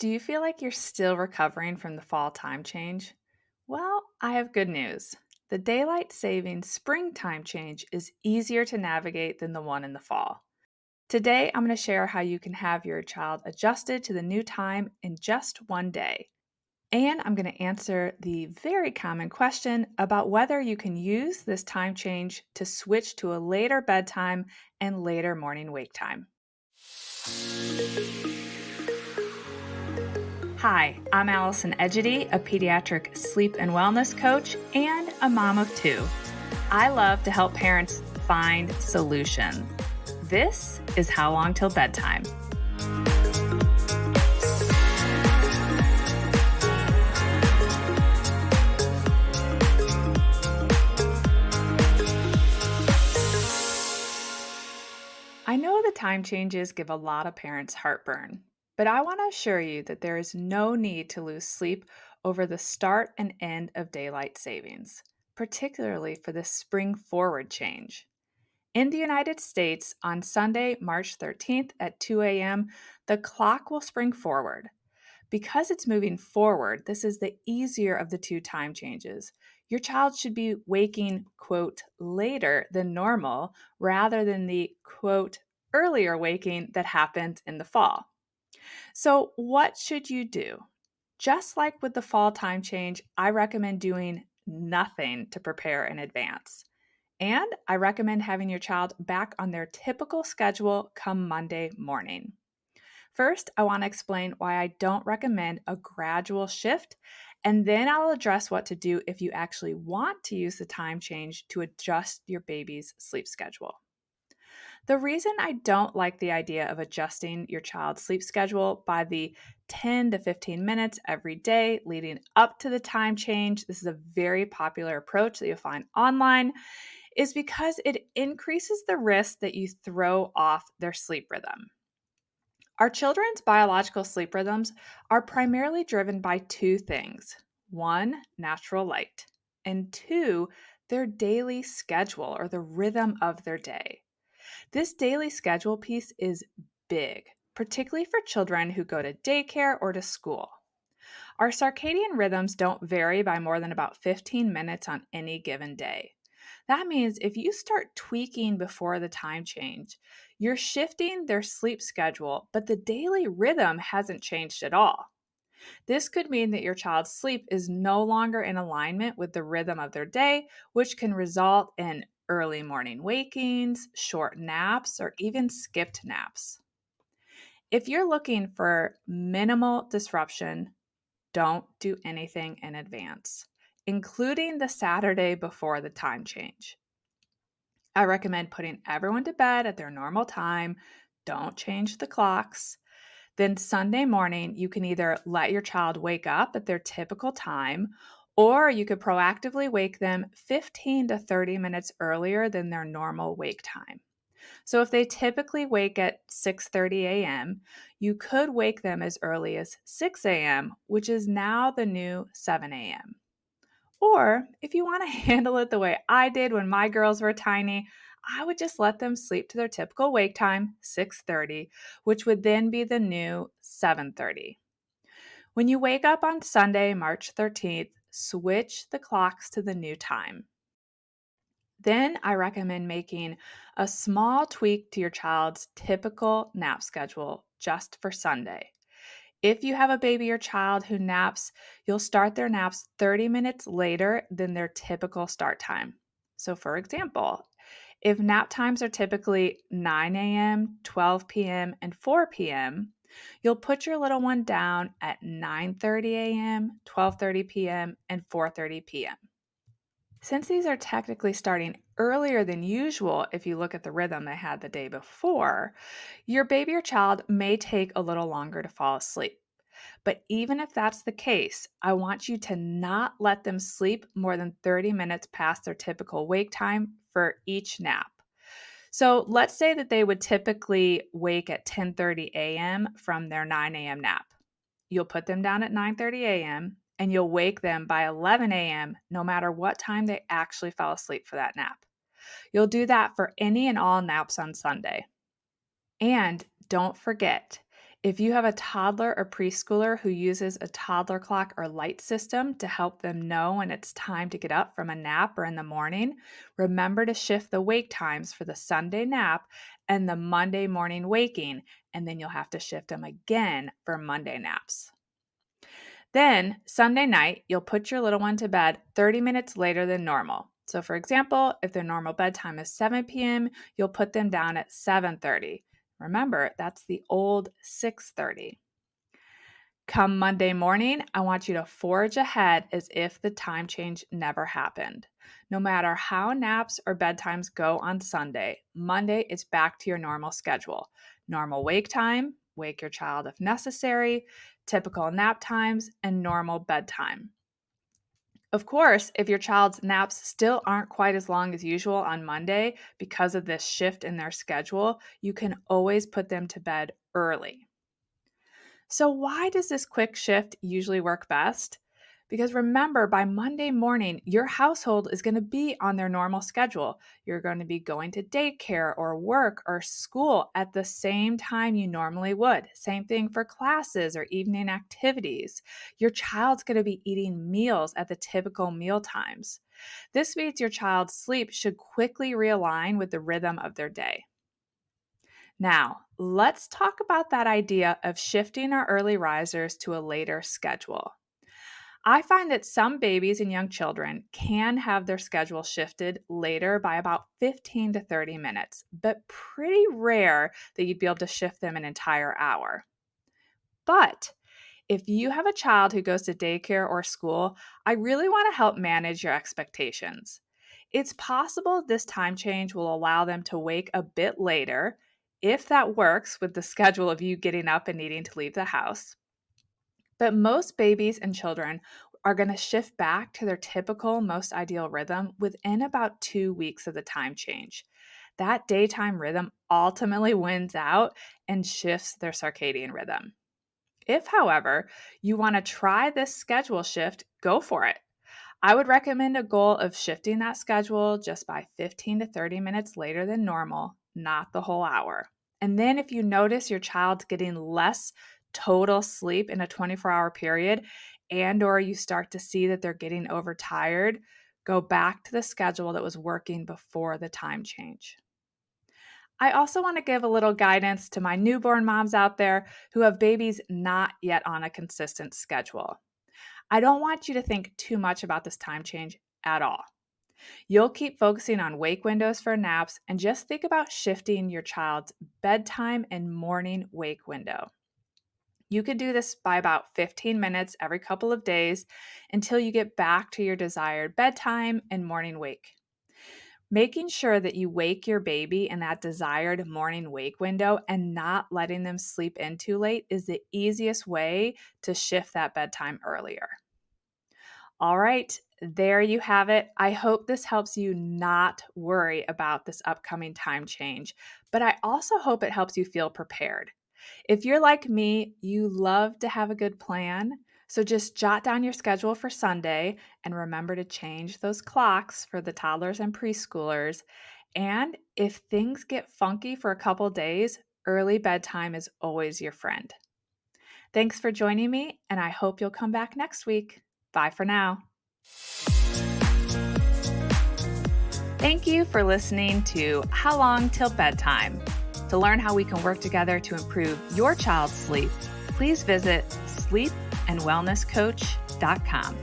Do you feel like you're still recovering from the fall time change? Well, I have good news. The daylight saving spring time change is easier to navigate than the one in the fall. Today, I'm going to share how you can have your child adjusted to the new time in just one day. And I'm going to answer the very common question about whether you can use this time change to switch to a later bedtime and later morning wake time. Hi, I'm Allison Egidi, a pediatric sleep and wellness coach and a mom of two. I love to help parents find solutions. This is How Long Till Bedtime. I know the time changes give a lot of parents heartburn, but I want to assure you that there is no need to lose sleep over the start and end of daylight savings, particularly for the spring forward change. In the United States, on Sunday, March 13th at 2 a.m., the clock will spring forward. Because it's moving forward, this is the easier of the two time changes. Your child should be waking, quote, later than normal rather than the, quote, earlier waking that happens in the fall. So, what should you do? Just like with the fall time change, I recommend doing nothing to prepare in advance. And I recommend having your child back on their typical schedule come Monday morning. First, I want to explain why I don't recommend a gradual shift, and then I'll address what to do if you actually want to use the time change to adjust your baby's sleep schedule. The reason I don't like the idea of adjusting your child's sleep schedule by the 10 to 15 minutes every day leading up to the time change, this is a very popular approach that you'll find online, is because it increases the risk that you throw off their sleep rhythm. Our children's biological sleep rhythms are primarily driven by two things: one, natural light, and two, their daily schedule or the rhythm of their day. This daily schedule piece is big, particularly for children who go to daycare or to school. Our circadian rhythms don't vary by more than about 15 minutes on any given day. That means if you start tweaking before the time change, you're shifting their sleep schedule, but the daily rhythm hasn't changed at all. This could mean that your child's sleep is no longer in alignment with the rhythm of their day, which can result in early morning wakings, short naps, or even skipped naps. If you're looking for minimal disruption, don't do anything in advance, including the Saturday before the time change. I recommend putting everyone to bed at their normal time. Don't change the clocks. Then Sunday morning, you can either let your child wake up at their typical time, or you could proactively wake them 15 to 30 minutes earlier than their normal wake time. So if they typically wake at 6:30 a.m., you could wake them as early as 6 a.m., which is now the new 7 a.m. Or if you want to handle it the way I did when my girls were tiny, I would just let them sleep to their typical wake time, 6:30, which would then be the new 7:30. When you wake up on Sunday, March 13th, switch the clocks to the new time. Then I recommend making a small tweak to your child's typical nap schedule just for Sunday. If you have a baby or child who naps, you'll start their naps 30 minutes later than their typical start time. So, for example, if nap times are typically 9 a.m., 12 p.m., and 4 p.m., you'll put your little one down at 9:30 a.m., 12:30 p.m., and 4:30 p.m. Since these are technically starting earlier than usual if you look at the rhythm they had the day before, your baby or child may take a little longer to fall asleep. But even if that's the case, I want you to not let them sleep more than 30 minutes past their typical wake time for each nap. So let's say that they would typically wake at 10:30 a.m. from their 9 a.m. nap. You'll put them down at 9:30 a.m. and you'll wake them by 11 a.m. no matter what time they actually fell asleep for that nap. You'll do that for any and all naps on Sunday. And don't forget, If you have a toddler or preschooler who uses a toddler clock or light system to help them know when it's time to get up from a nap or in the morning, remember to shift the wake times for the Sunday nap and the Monday morning waking, and then you'll have to shift them again for Monday naps. Then, Sunday night, you'll put your little one to bed 30 minutes later than normal. So, for example, if their normal bedtime is 7 p.m., you'll put them down at 7:30. Remember, that's the old 6:30. Come Monday morning, I want you to forge ahead as if the time change never happened. No matter how naps or bedtimes go on Sunday, Monday is back to your normal schedule. Normal wake time, wake your child if necessary, typical nap times, and normal bedtime. Of course, if your child's naps still aren't quite as long as usual on Monday because of this shift in their schedule, you can always put them to bed early. So, why does this quick shift usually work best? Because remember, by Monday morning, your household is going to be on their normal schedule. You're going to be going to daycare or work or school at the same time you normally would. Same thing for classes or evening activities. Your child's going to be eating meals at the typical meal times. This means your child's sleep should quickly realign with the rhythm of their day. Now, let's talk about that idea of shifting our early risers to a later schedule. I find that some babies and young children can have their schedule shifted later by about 15 to 30 minutes, but pretty rare that you'd be able to shift them an entire hour. But if you have a child who goes to daycare or school, I really want to help manage your expectations. It's possible this time change will allow them to wake a bit later, if that works with the schedule of you getting up and needing to leave the house. But most babies and children are going to shift back to their typical, most ideal rhythm within about 2 weeks of the time change. That daytime rhythm ultimately wins out and shifts their circadian rhythm. If, however, you want to try this schedule shift, go for it. I would recommend a goal of shifting that schedule just by 15 to 30 minutes later than normal, not the whole hour. And then if you notice your child's getting less total sleep in a 24-hour period, and or you start to see that they're getting overtired, go back to the schedule that was working before the time change. I also want to give a little guidance to my newborn moms out there who have babies not yet on a consistent schedule. I don't want you to think too much about this time change at all. You'll keep focusing on wake windows for naps and just think about shifting your child's bedtime and morning wake window. You could do this by about 15 minutes every couple of days until you get back to your desired bedtime and morning wake. Making sure that you wake your baby in that desired morning wake window and not letting them sleep in too late is the easiest way to shift that bedtime earlier. All right, there you have it. I hope this helps you not worry about this upcoming time change, but I also hope it helps you feel prepared. If you're like me, you love to have a good plan. So just jot down your schedule for Sunday and remember to change those clocks for the toddlers and preschoolers. And if things get funky for a couple days, early bedtime is always your friend. Thanks for joining me, and I hope you'll come back next week. Bye for now. Thank you for listening to How Long Till Bedtime. To learn how we can work together to improve your child's sleep, please visit sleepandwellnesscoach.com.